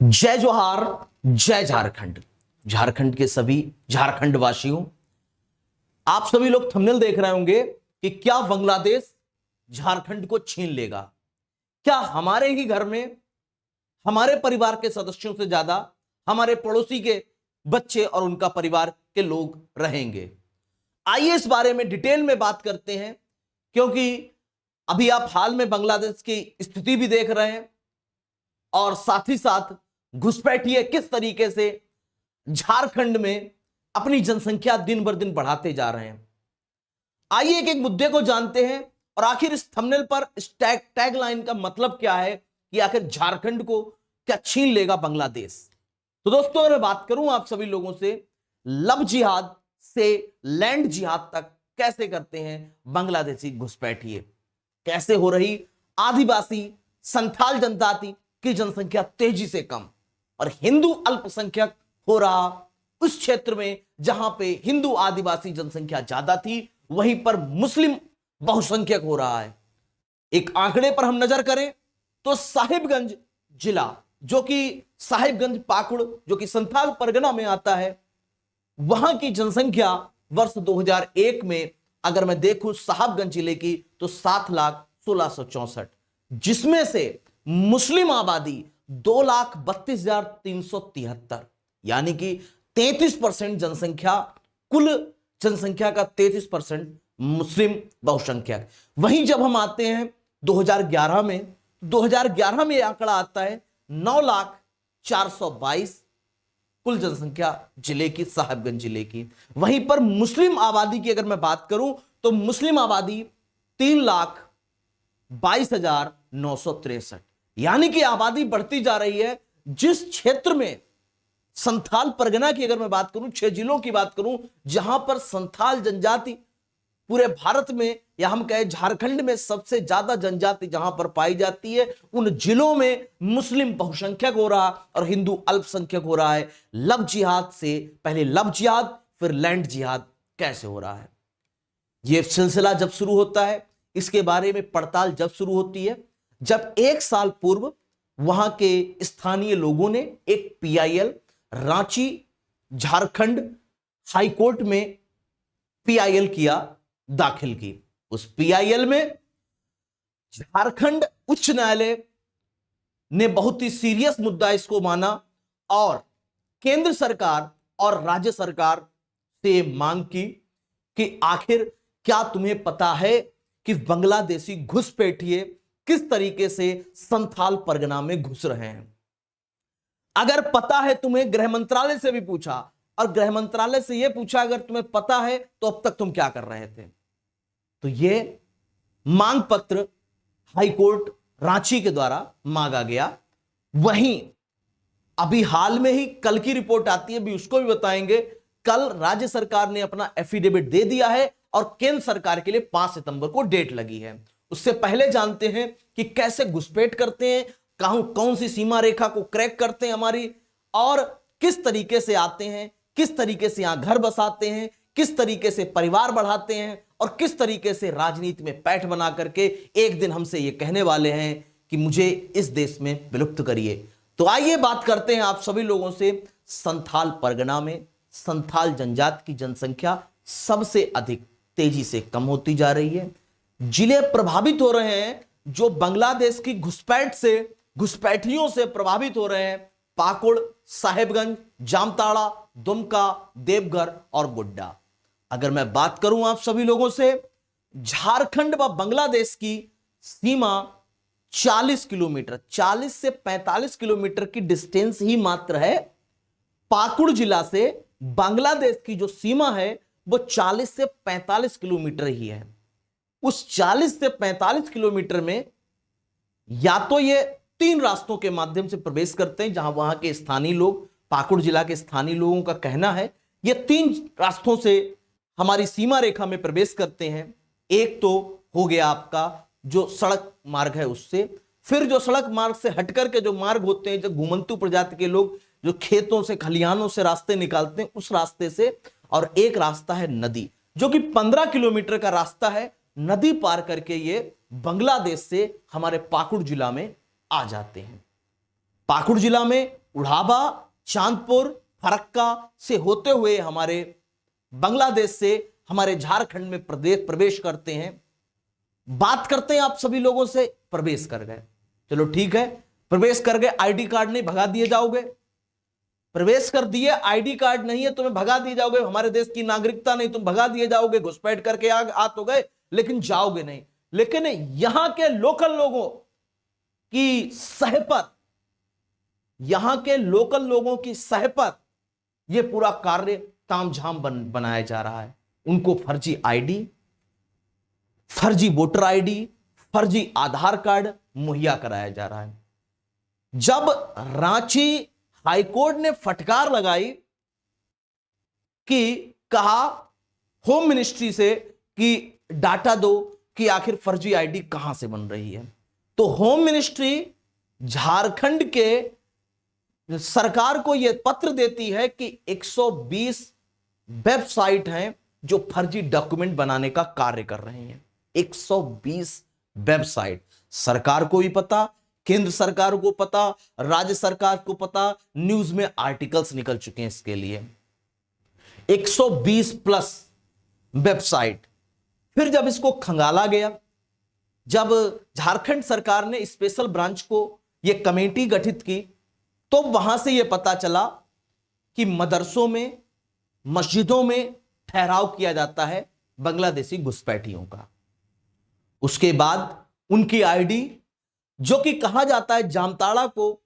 जय जोहार, जय झारखंड। झारखंड के सभी झारखंड वासियों, आप सभी लोग थंबनेल देख रहे होंगे कि क्या बांग्लादेश झारखंड को छीन लेगा। क्या हमारे ही घर में हमारे परिवार के सदस्यों से ज्यादा हमारे पड़ोसी के बच्चे और उनका परिवार के लोग रहेंगे। आइए इस बारे में डिटेल में बात करते हैं, क्योंकि अभी आप हाल में बांग्लादेश की स्थिति भी देख रहे हैं और साथ ही साथ घुसपैठिए किस तरीके से झारखंड में अपनी जनसंख्या दिन बर दिन बढ़ाते जा रहे हैं। आइए एक एक मुद्दे को जानते हैं और आखिर इस थंबनेल पर इस टैग लाइन का मतलब क्या है कि आखिर झारखंड को क्या छीन लेगा बांग्लादेश। तो दोस्तों, अगर मैं बात करूं आप सभी लोगों से, लव जिहाद से लैंड जिहाद तक कैसे करते हैं बांग्लादेशी घुसपैठिए, कैसे हो रही आदिवासी संथाल जनजाति की जनसंख्या तेजी से कम और हिंदू अल्पसंख्यक हो रहा उस क्षेत्र में जहां पे हिंदू आदिवासी जनसंख्या ज्यादा थी, वहीं पर मुस्लिम बहुसंख्यक हो रहा है। एक आंकड़े पर हम नजर करें तो साहिबगंज जिला, जो कि साहिबगंज पाकुड़, जो कि संथाल परगना में आता है, वहां की जनसंख्या वर्ष 2001 में अगर मैं देखूं साहिबगंज जिले की तो 7,16,64, जिसमें से मुस्लिम आबादी 2,32,373, यानी कि 33% जनसंख्या, कुल जनसंख्या का 33% मुस्लिम बहुसंख्यक। वहीं जब हम आते हैं 2011 में, 2011 में आंकड़ा आता है 9,04,22 कुल जनसंख्या जिले की, साहिबगंज जिले की। वहीं पर मुस्लिम आबादी की अगर मैं बात करूं तो मुस्लिम आबादी 3,22,963, यानी कि आबादी बढ़ती जा रही है। जिस क्षेत्र में संथाल परगना की अगर मैं बात करूं, 6 जिलों की बात करूं, जहां पर संथाल जनजाति पूरे भारत में या हम कहें झारखंड में सबसे ज्यादा जनजाति जहां पर पाई जाती है, उन जिलों में मुस्लिम बहुसंख्यक हो रहा और हिंदू अल्पसंख्यक हो रहा है। लव जिहाद से पहले लव जिहाद, फिर लैंड जिहाद कैसे हो रहा है, यह सिलसिला जब शुरू होता है, इसके बारे में पड़ताल जब शुरू होती है, जब 1 साल पूर्व वहां के स्थानीय लोगों ने एक पीआईएल रांची झारखंड हाईकोर्ट में पीआईएल दाखिल की। उस पीआईएल में झारखंड उच्च न्यायालय ने बहुत ही सीरियस मुद्दा इसको माना और केंद्र सरकार और राज्य सरकार से मांग की कि आखिर क्या तुम्हें पता है कि बांग्लादेशी घुसपैठिए किस तरीके से संथाल परगना में घुस रहे हैं। अगर पता है तुम्हें, गृह मंत्रालय से भी पूछा और गृह मंत्रालय से यह पूछा अगर तुम्हें पता है तो अब तक तुम क्या कर रहे थे। तो यह मांग पत्र हाईकोर्ट रांची के द्वारा मांगा गया। वहीं अभी हाल में ही कल की रिपोर्ट आती है, भी उसको भी बताएंगे। कल राज्य सरकार ने अपना एफिडेविट दे दिया है और केंद्र सरकार के लिए 5 सितंबर को डेट लगी है। उससे पहले जानते हैं कि कैसे घुसपैठ करते हैं, कौन सी सीमा रेखा को क्रैक करते हैं हमारी, और किस तरीके से आते हैं, किस तरीके से यहां घर बसाते हैं, किस तरीके से परिवार बढ़ाते हैं और किस तरीके से राजनीति में पैठ बना करके एक दिन हमसे ये कहने वाले हैं कि मुझे इस देश में विलुप्त करिए। तो आइए बात करते हैं आप सभी लोगों से। संथाल परगना में संथाल जनजाति की जनसंख्या सबसे अधिक तेजी से कम होती जा रही है। जिले प्रभावित हो रहे हैं जो बांग्लादेश की घुसपैठियों से प्रभावित हो रहे हैं, पाकुड़, साहेबगंज, जामताड़ा, दुमका, देवघर और गोड्डा। अगर मैं बात करूं आप सभी लोगों से, झारखंड व बांग्लादेश की सीमा 40 किलोमीटर, 40 से 45 किलोमीटर की डिस्टेंस ही मात्र है। पाकुड़ जिला से बांग्लादेश की जो सीमा है वो 40 से 45 किलोमीटर ही है। उस 40 से 45 किलोमीटर में या तो ये 3 रास्तों के माध्यम से प्रवेश करते हैं, जहां वहां के स्थानीय लोग, पाकुड़ जिला के स्थानीय लोगों का कहना है ये 3 रास्तों से हमारी सीमा रेखा में प्रवेश करते हैं। एक तो हो गया आपका जो सड़क मार्ग है उससे, फिर जो सड़क मार्ग से हटकर के जो मार्ग होते हैं, जो घुमंतू प्रजाति के लोग जो खेतों से खलिहानों से रास्ते निकालते हैं, उस रास्ते से, और एक रास्ता है नदी, जो कि 15 किलोमीटर का रास्ता है। नदी पार करके ये बांग्लादेश से हमारे पाकुड़ जिला में आ जाते हैं। पाकुड़ जिला में उड़ावा, चांदपुर, फरक्का से होते हुए हमारे बांग्लादेश से हमारे झारखंड में प्रवेश करते हैं। बात करते हैं आप सभी लोगों से, प्रवेश कर गए, चलो ठीक है, प्रवेश कर गए, आईडी कार्ड नहीं, भगा दिए जाओगे। प्रवेश कर दिए, आईडी कार्ड नहीं है, तुम्हें भगा दिए जाओगे। हमारे देश की नागरिकता नहीं, तुम भगा दिए जाओगे। घुसपैठ करके आ तो गए, लेकिन जाओगे नहीं। लेकिन यहां के लोकल लोगों की सह पर, यहां के लोकल लोगों की सह पर यह पूरा कार्य तामझाम बनाया जा रहा है। उनको फर्जी आईडी, फर्जी वोटर आईडी, फर्जी आधार कार्ड मुहैया कराया जा रहा है। जब रांची हाईकोर्ट ने फटकार लगाई कि कहा होम मिनिस्ट्री से कि डाटा दो कि आखिर फर्जी आईडी कहां से बन रही है, तो होम मिनिस्ट्री झारखंड के सरकार को यह पत्र देती है कि 120 वेबसाइट हैं जो फर्जी डॉक्यूमेंट बनाने का कार्य कर रहे हैं। 120 वेबसाइट, सरकार को भी पता, केंद्र सरकार को पता, राज्य सरकार को पता, न्यूज में आर्टिकल्स निकल चुके हैं इसके लिए। 120 प्लस वेबसाइट। फिर जब इसको खंगाला गया, जब झारखंड सरकार ने स्पेशल ब्रांच को यह कमेटी गठित की, तो वहां से यह पता चला कि मदरसों में, मस्जिदों में ठहराव किया जाता है बांग्लादेशी घुसपैठियों का। उसके बाद उनकी आईडी, जो कि कहा जाता है जामताड़ा को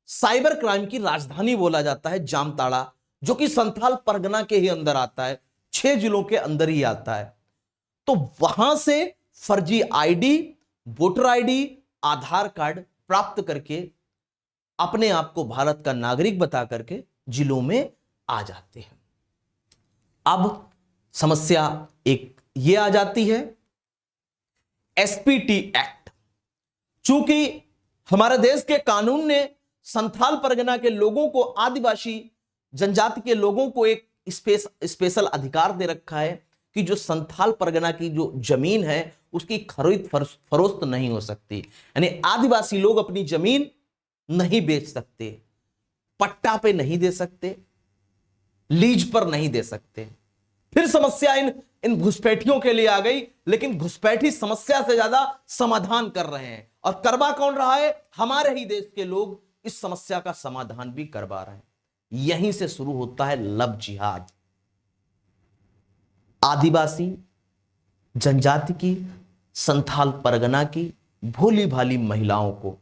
साइबर क्राइम की राजधानी बोला जाता है, जामताड़ा, जो कि संथाल परगना के ही अंदर आता है, 6 जिलों के अंदर ही आता है। तो वहां से फर्जी आईडी, वोटर आईडी, आधार कार्ड प्राप्त करके अपने आप को भारत का नागरिक बता करके जिलों में आ जाते हैं। अब समस्या एक ये आ जाती है, एसपीटी एक्ट। चूंकि हमारे देश के कानून ने संथाल परगना के लोगों को, आदिवासी जनजाति के लोगों को एक स्पेशल अधिकार दे रखा है कि जो संथाल परगना की जो जमीन है उसकी खरीद फरोख्त नहीं हो सकती। यानी आदिवासी लोग अपनी जमीन नहीं बेच सकते, पट्टा पे नहीं दे सकते, लीज पर नहीं दे सकते। फिर समस्या इन घुसपैठियों के लिए आ गई, लेकिन घुसपैठी समस्या से ज्यादा समाधान कर रहे हैं। और करवा कौन रहा है? हमारे ही देश के लोग इस समस्या का समाधान भी करवा रहे हैं। यहीं से शुरू होता है लव जिहाद। आदिवासी जनजाति की, संथाल परगना की भोली भाली महिलाओं को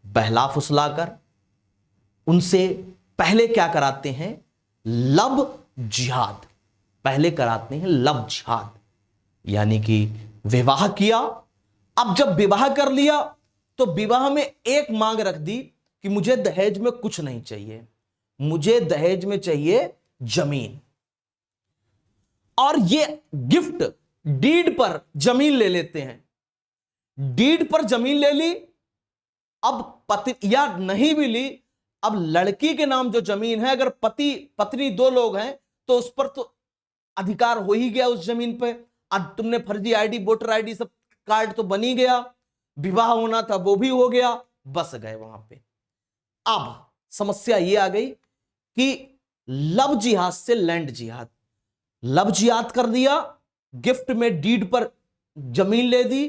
बहला फुसलाकर उनसे पहले क्या कराते हैं? लव जिहाद। पहले कराते हैं लव जिहाद, यानी कि विवाह किया। अब जब विवाह कर लिया तो विवाह में एक मांग रख दी कि मुझे दहेज में कुछ नहीं चाहिए, मुझे दहेज में चाहिए जमीन। और ये गिफ्ट डीड पर जमीन ले लेते हैं। डीड पर जमीन ले ली, अब पति या नहीं भी ली, अब लड़की के नाम जो जमीन है, अगर पति पत्नी 2 लोग हैं तो उस पर तो अधिकार हो ही गया उस जमीन पे। अब तुमने फर्जी आईडी, वोटर आईडी सब कार्ड तो बन ही गया, विवाह होना था वो भी हो गया, बस गए वहां पे। अब समस्या ये आ गई कि लव जिहाद से लैंड जिहाद। लव जिहाद कर दिया, गिफ्ट में डीड पर जमीन ले दी,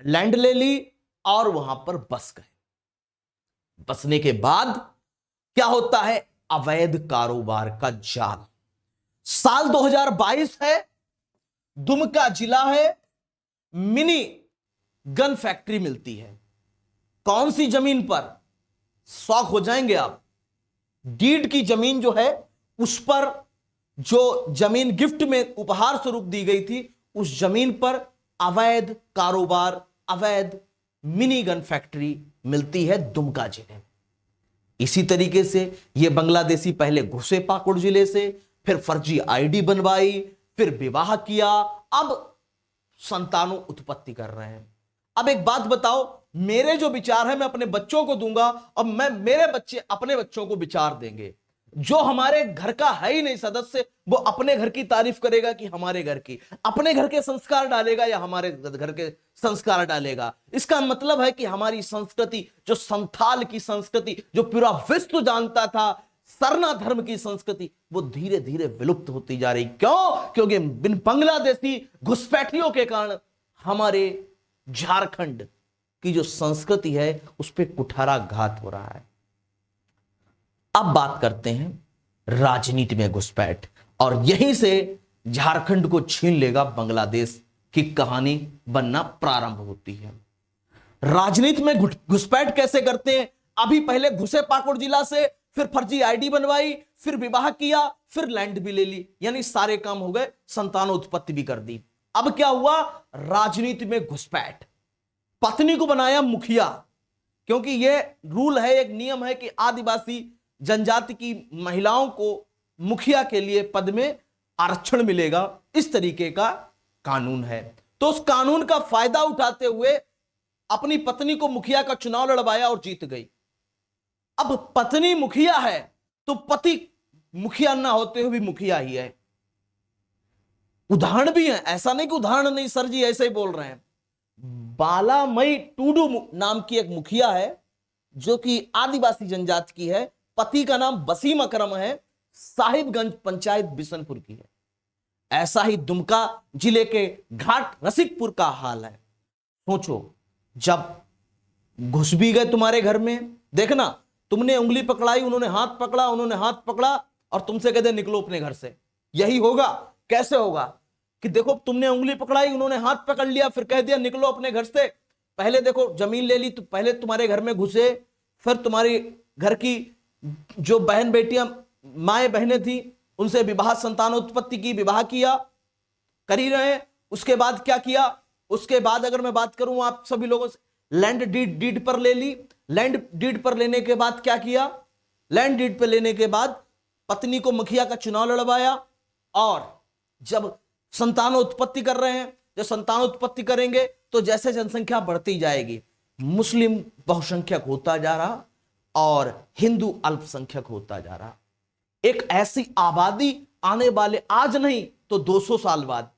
लैंड ले ली और वहां पर बस गए। बसने के बाद क्या होता है? अवैध कारोबार का जाल। साल 2022 है, दुमका जिला है, मिनी गन फैक्ट्री मिलती है। कौन सी जमीन पर? शौक हो जाएंगे आप। डीड की जमीन जो है, उस पर जो जमीन गिफ्ट में उपहार स्वरूप दी गई थी, उस जमीन पर अवैध कारोबार, अवैध मिनी गन फैक्ट्री मिलती है दुमका जिले में। इसी तरीके से ये बांग्लादेशी पहले घुसे पाकुड़ जिले से, फिर फर्जी आईडी बनवाई, फिर विवाह किया, अब संतानों उत्पत्ति कर रहे हैं। अब एक बात बताओ, मेरे जो विचार है मैं अपने बच्चों को दूंगा और मेरे बच्चे अपने बच्चों को विचार देंगे। जो हमारे घर का है ही नहीं सदस्य, वो अपने घर की तारीफ करेगा कि हमारे घर की, अपने घर के संस्कार डालेगा या हमारे घर के संस्कार डालेगा। इसका मतलब है कि हमारी संस्कृति, जो संथाल की संस्कृति, जो पूरा विश्व जानता था सरना धर्म की संस्कृति, वो धीरे धीरे विलुप्त होती जा रही। क्यों? क्योंकि बिन बांग्लादेशी घुसपैठियों के कारण हमारे झारखंड की जो संस्कृति है उस पर कुठाराघात हो रहा है। अब बात करते हैं राजनीति में घुसपैठ, और यहीं से झारखंड को छीन लेगा बांग्लादेश की कहानी बनना प्रारंभ होती है। राजनीति में घुसपैठ कैसे करते हैं? अभी पहले घुसे पाकुड़ जिला से, फिर फर्जी आईडी बनवाई, फिर विवाह किया, फिर लैंड भी ले ली, यानी सारे काम हो गए, संतानोत्पत्ति भी कर दी। अब क्या हुआ? राजनीति में घुसपैठ। पत्नी को बनाया मुखिया, क्योंकि यह रूल है, एक नियम है कि आदिवासी जनजाति की महिलाओं को मुखिया के लिए पद में आरक्षण मिलेगा, इस तरीके का कानून है। तो उस कानून का फायदा उठाते हुए अपनी पत्नी को मुखिया का चुनाव लड़वाया और जीत गई। अब पत्नी मुखिया है तो पति मुखिया ना होते हुए भी मुखिया ही है। उदाहरण भी है, ऐसा नहीं कि उदाहरण नहीं सर जी ऐसे ही बोल रहे हैं। बालामई टूडू नाम की एक मुखिया है जो कि आदिवासी जनजाति की है, पति का नाम वसीम अकरम है, साहिबगंज पंचायत बिशनपुर की है। ऐसा ही दुमका जिले के घाट रसिकपुर का हाल है। सोचो, जब घुस भी गए तुम्हारे घर में, देखना तुमने उंगली पकड़ाई, उन्होंने हाथ पकड़ा, उन्होंने हाथ पकड़ा और तुमसे कहते निकलो अपने घर से, यही होगा। कैसे होगा कि देखो तुमने उंगली पकड़ाई, उन्होंने हाथ पकड़ लिया, फिर कह दिया निकलो अपने घर से। पहले देखो जमीन ले ली, तो पहले तुम्हारे घर में घुसे, फिर तुम्हारी घर की जो बहन बेटियां माए बहनें थी उनसे विवाह, संतानोत्पत्ति की, विवाह किया, कर ही रहे। उसके बाद क्या किया? उसके बाद अगर मैं बात करूं आप सभी लोगों से, लैंड डीड पर ले ली। लैंड डीड पर लेने के बाद क्या किया? लैंड डीड पर लेने के बाद पत्नी को मुखिया का चुनाव लड़वाया, और जब संतानोत्पत्ति कर रहे हैं, जब संतानोत्पत्ति करेंगे तो जैसे जनसंख्या बढ़ती जाएगी, मुस्लिम बहुसंख्यक होता जा रहा और हिंदू अल्पसंख्यक होता जा रहा। एक ऐसी आबादी आने वाले, आज नहीं तो 200 साल बाद,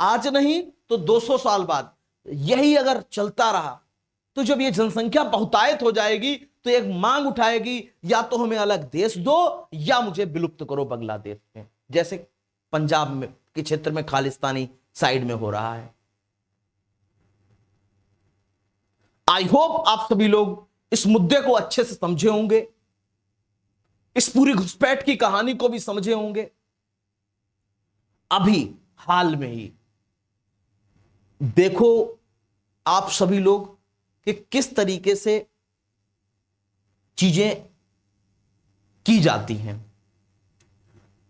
आज नहीं तो 200 साल बाद यही अगर चलता रहा तो जब ये जनसंख्या बहुतायत हो जाएगी तो एक मांग उठाएगी, या तो हमें अलग देश दो या मुझे विलुप्त करो बांग्लादेश में, जैसे पंजाब में के क्षेत्र में खालिस्तानी साइड में हो रहा है। आई होप आप सभी लोग इस मुद्दे को अच्छे से समझे होंगे, इस पूरी घुसपैठ की कहानी को भी समझे होंगे। अभी हाल में ही देखो आप सभी लोग कि किस तरीके से चीजें की जाती हैं।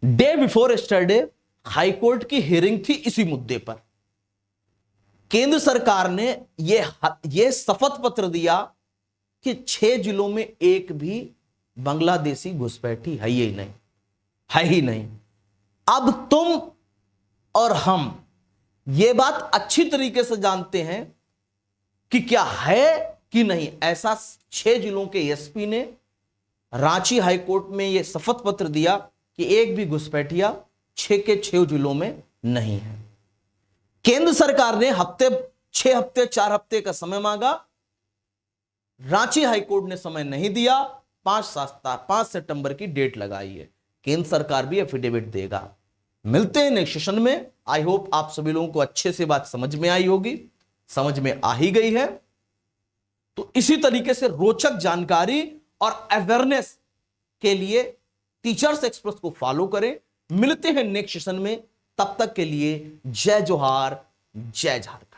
डे बिफोर यस्टरडे हाईकोर्ट की हियरिंग थी इसी मुद्दे पर। केंद्र सरकार ने यह शपथ पत्र दिया कि 6 जिलों में एक भी बांग्लादेशी घुसपैठी है ही नहीं, है ही नहीं। अब तुम और हम ये बात अच्छी तरीके से जानते हैं कि क्या है कि नहीं। ऐसा 6 जिलों के एसपी ने रांची हाईकोर्ट में यह शपथ पत्र दिया कि एक भी घुसपैठिया 6 के 6 जिलों में नहीं है। केंद्र सरकार ने 6 हफ्ते 4 हफ्ते का समय मांगा, रांची हाईकोर्ट ने समय नहीं दिया, 5 सितंबर की डेट लगाई है। केंद्र सरकार भी एफिडेविट देगा। मिलते हैं नेक्स्ट सेशन में। आई होप आप सभी लोगों को अच्छे से बात समझ में आई होगी, समझ में आ ही गई है। तो इसी तरीके से रोचक जानकारी और अवेयरनेस के लिए टीचर्स एक्सप्रेस को फॉलो करें। मिलते हैं नेक्स्ट सेशन में, तब तक के लिए जय जोहार, जय झारखंड।